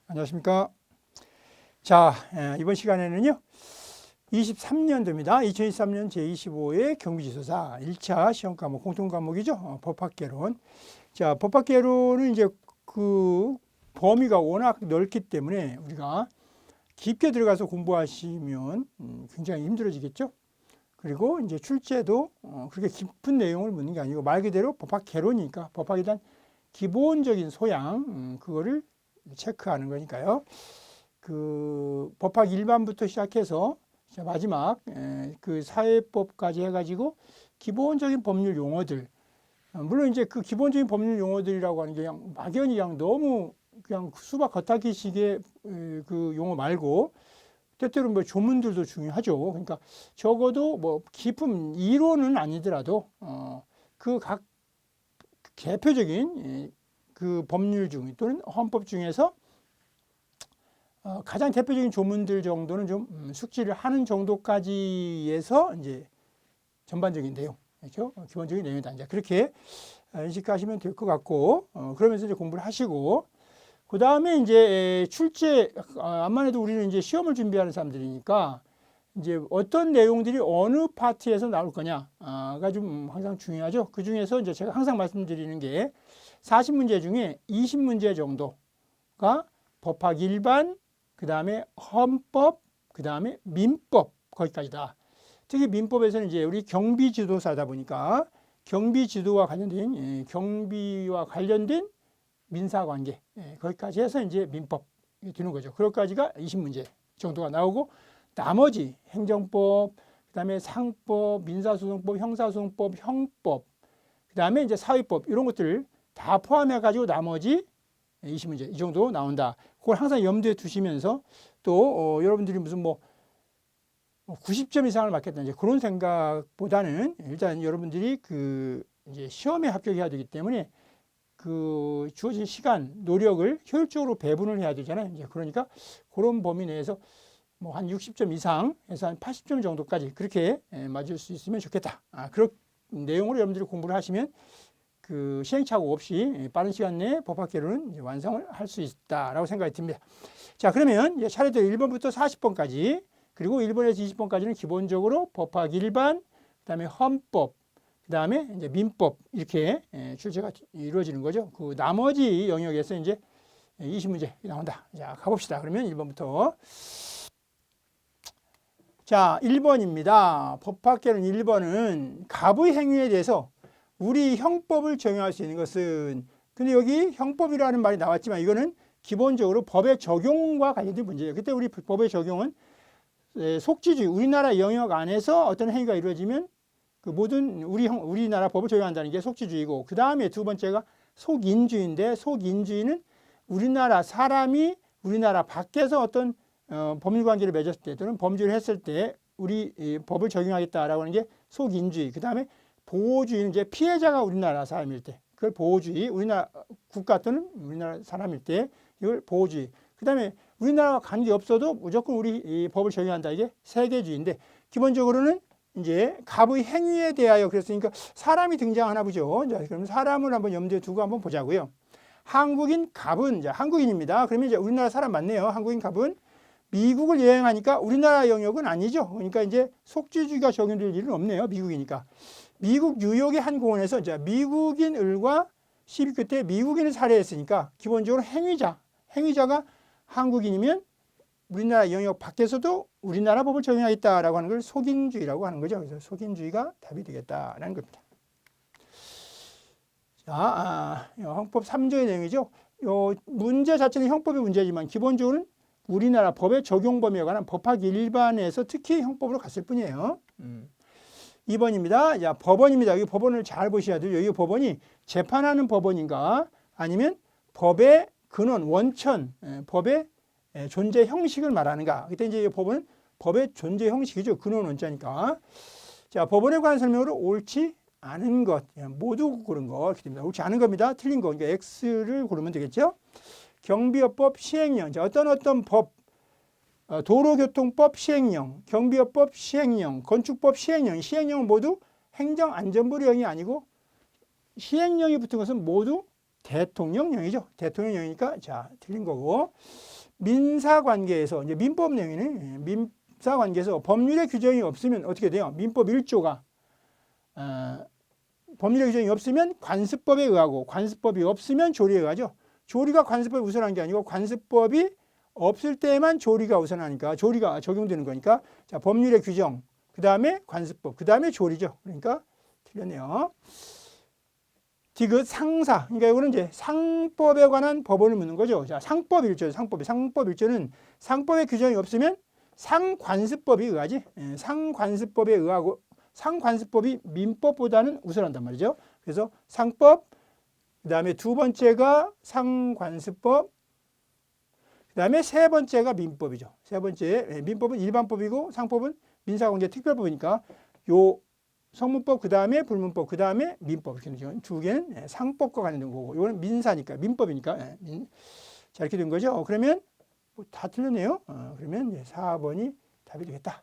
안녕하십니까. 자, 이번 시간에는요, 23년도입니다. 2023년 제25회 경비지도사 1차 시험 과목, 공통 과목이죠. 법학개론. 자, 법학개론은 이제 그 범위가 워낙 넓기 때문에 우리가 깊게 들어가서 공부하시면 굉장히 힘들어지겠죠. 그리고 이제 출제도 그렇게 깊은 내용을 묻는 게 아니고 말 그대로 법학개론이니까 법학에 대한 기본적인 소양, 그거를 체크하는 거니까요. 그 법학 일반부터 시작해서 마지막 그 사회법까지 해가지고 기본적인 법률 용어들, 물론 이제 그 기본적인 법률 용어들이라고 하는 게 그냥 막연히 그냥 너무 그냥 수박 겉핥기식의 그 용어 말고 때때로 뭐 조문들도 중요하죠. 그러니까 적어도 뭐 깊은 이론은 아니더라도 그 각 대표적인 그 법률 중 또는 헌법 중에서 가장 대표적인 조문들 정도는 좀 숙지를 하는 정도까지 해서 이제 전반적인 내용, 그렇죠? 기본적인 내용이다. 이제 그렇게 인식하시면 될 것 같고, 그러면서 이제 공부를 하시고, 그 다음에 이제 출제, 암만 해도 우리는 이제 시험을 준비하는 사람들이니까, 이제 어떤 내용들이 어느 파트에서 나올 거냐가 좀 항상 중요하죠. 그 중에서 이제 제가 항상 말씀드리는 게 40문제 중에 20문제 정도가 법학 일반, 그 다음에 헌법, 그 다음에 민법, 거기까지다. 특히 민법에서는 이제 우리 경비지도사다 보니까 경비지도와 관련된, 경비와 관련된 민사관계, 거기까지 해서 이제 민법이 되는 거죠. 그것까지가 20문제 정도가 나오고 나머지 행정법, 그 다음에 상법, 민사소송법, 형사소송법, 형법, 그 다음에 이제 사회법, 이런 것들을 다 포함해가지고 나머지 20문제 이 정도 나온다. 그걸 항상 염두에 두시면서 또 여러분들이 무슨 뭐 90점 이상을 맞겠다 이제 그런 생각보다는 일단 여러분들이 그 이제 시험에 합격해야 되기 때문에 그 주어진 시간, 노력을 효율적으로 배분을 해야 되잖아요. 이제 그러니까 그런 범위 내에서 뭐 한 60점 이상 해서 한 80점 정도까지 그렇게 맞을 수 있으면 좋겠다. 그런 내용으로 여러분들이 공부를 하시면 그 시행착오 없이 빠른 시간 내에 법학개론은 완성을 할 수 있다라고 생각이 듭니다. 자, 그러면 이제 차례대로 1번부터 40번까지 그리고 1번에서 20번까지는 기본적으로 법학 일반, 그다음에 헌법, 그다음에 이제 민법 이렇게 출제가 이루어지는 거죠. 그 나머지 영역에서 이제 20문제 나온다. 자, 가봅시다. 그러면 1번부터. 자, 1번입니다. 법학개론 1번은 갑의 행위에 대해서 우리 형법을 적용할 수 있는 것은, 근데 여기 형법이라는 말이 나왔지만 이거는 기본적으로 법의 적용과 관련된 문제예요. 그때 우리 법의 적용은 속지주의, 우리나라 영역 안에서 어떤 행위가 이루어지면 그 모든 우리나라 법을 적용한다는 게 속지주의고, 그 다음에 두 번째가 속인주의인데, 속인주의는 우리나라 사람이 우리나라 밖에서 어떤 법률 관계를 맺었을 때 또는 범죄를 했을 때 우리 법을 적용하겠다라고 하는 게 속인주의. 그 다음에 보호주의는 이제 피해자가 우리나라 사람일 때 그걸 보호주의, 우리나라 국가 또는 우리나라 사람일 때 이걸 보호주의. 그 다음에 우리나라와 관계 없어도 무조건 우리 이 법을 적용한다, 이게 세계주의인데, 기본적으로는 이제 갑의 행위에 대하여 그랬으니까 사람이 등장하나 보죠. 자, 그럼 사람을 한번 염두에 두고 한번 보자고요. 한국인 갑은, 이제 한국인입니다. 그러면 이제 우리나라 사람 맞네요. 한국인 갑은 미국을 여행하니까 우리나라 영역은 아니죠. 그러니까 이제 속지주의가 적용될 일은 없네요. 미국이니까. 미국 뉴욕의 한 공원에서 이제 미국인 을과 시비 끝에 미국인을 살해했으니까 기본적으로 행위자가 한국인이면 우리나라 영역 밖에서도 우리나라 법을 적용하겠다라고 하는 걸 속인주의라고 하는 거죠. 그래서 속인주의가 답이 되겠다라는 겁니다. 자, 형법 3조의 내용이죠. 요 문제 자체는 형법의 문제지만 기본적으로는 우리나라 법의 적용 범위에 관한 법학 일반에서 특히 형법으로 갔을 뿐이에요. 2번입니다. 자, 법원입니다. 여기 법원을 잘 보셔야 돼요. 여기 법원이 재판하는 법원인가 아니면 법의 근원, 원천, 법의 존재 형식을 말하는가. 그때 이제 법원은 법의 존재 형식이죠. 근원 원자니까. 자, 법원에 관한 설명으로 옳지 않은 것, 모두 고른 거 이렇게 됩니다. 옳지 않은 겁니다. 틀린 거. 그러니까 X를 고르면 되겠죠. 경비업법 시행령. 자, 어떤 법, 도로교통법 시행령, 경비업법 시행령, 건축법 시행령, 시행령은 모두 행정안전부령이 아니고 시행령이 붙은 것은 모두 대통령령이죠. 대통령령이니까 자, 틀린 거고. 민사관계에서 이제 민법 내용이네. 민사관계에서 법률의 규정이 없으면 어떻게 돼요? 민법 1조가 법률의 규정이 없으면 관습법에 의하고 관습법이 없으면 조리에 의하죠. 조리가 관습법이 우선한 게 아니고 관습법이 없을 때만 조리가 우선하니까 조리가 적용되는 거니까 자, 법률의 규정, 그 다음에 관습법, 그 다음에 조리죠. 그러니까 틀렸네요. 디귿 상사. 그러니까 이거는 이제 상법에 관한 법원을 묻는 거죠. 자, 상법 1조, 상법 1조는 상법의 규정이 없으면 상관습법이 의하지. 예, 상관습법에 의하고 상관습법이 민법보다는 우선한단 말이죠. 그래서 상법, 그 다음에 두 번째가 상관습법, 그 다음에 세 번째가 민법이죠. 세 번째, 민법은 일반법이고 상법은 민사관계 특별법이니까 요 성문법, 그 다음에 불문법, 그 다음에 민법. 이렇게 두 개는 상법과 관련된 거고, 이거는 민사니까, 민법이니까. 자, 이렇게 된 거죠. 그러면 뭐 다 틀렸네요. 그러면 4번이 답이 되겠다.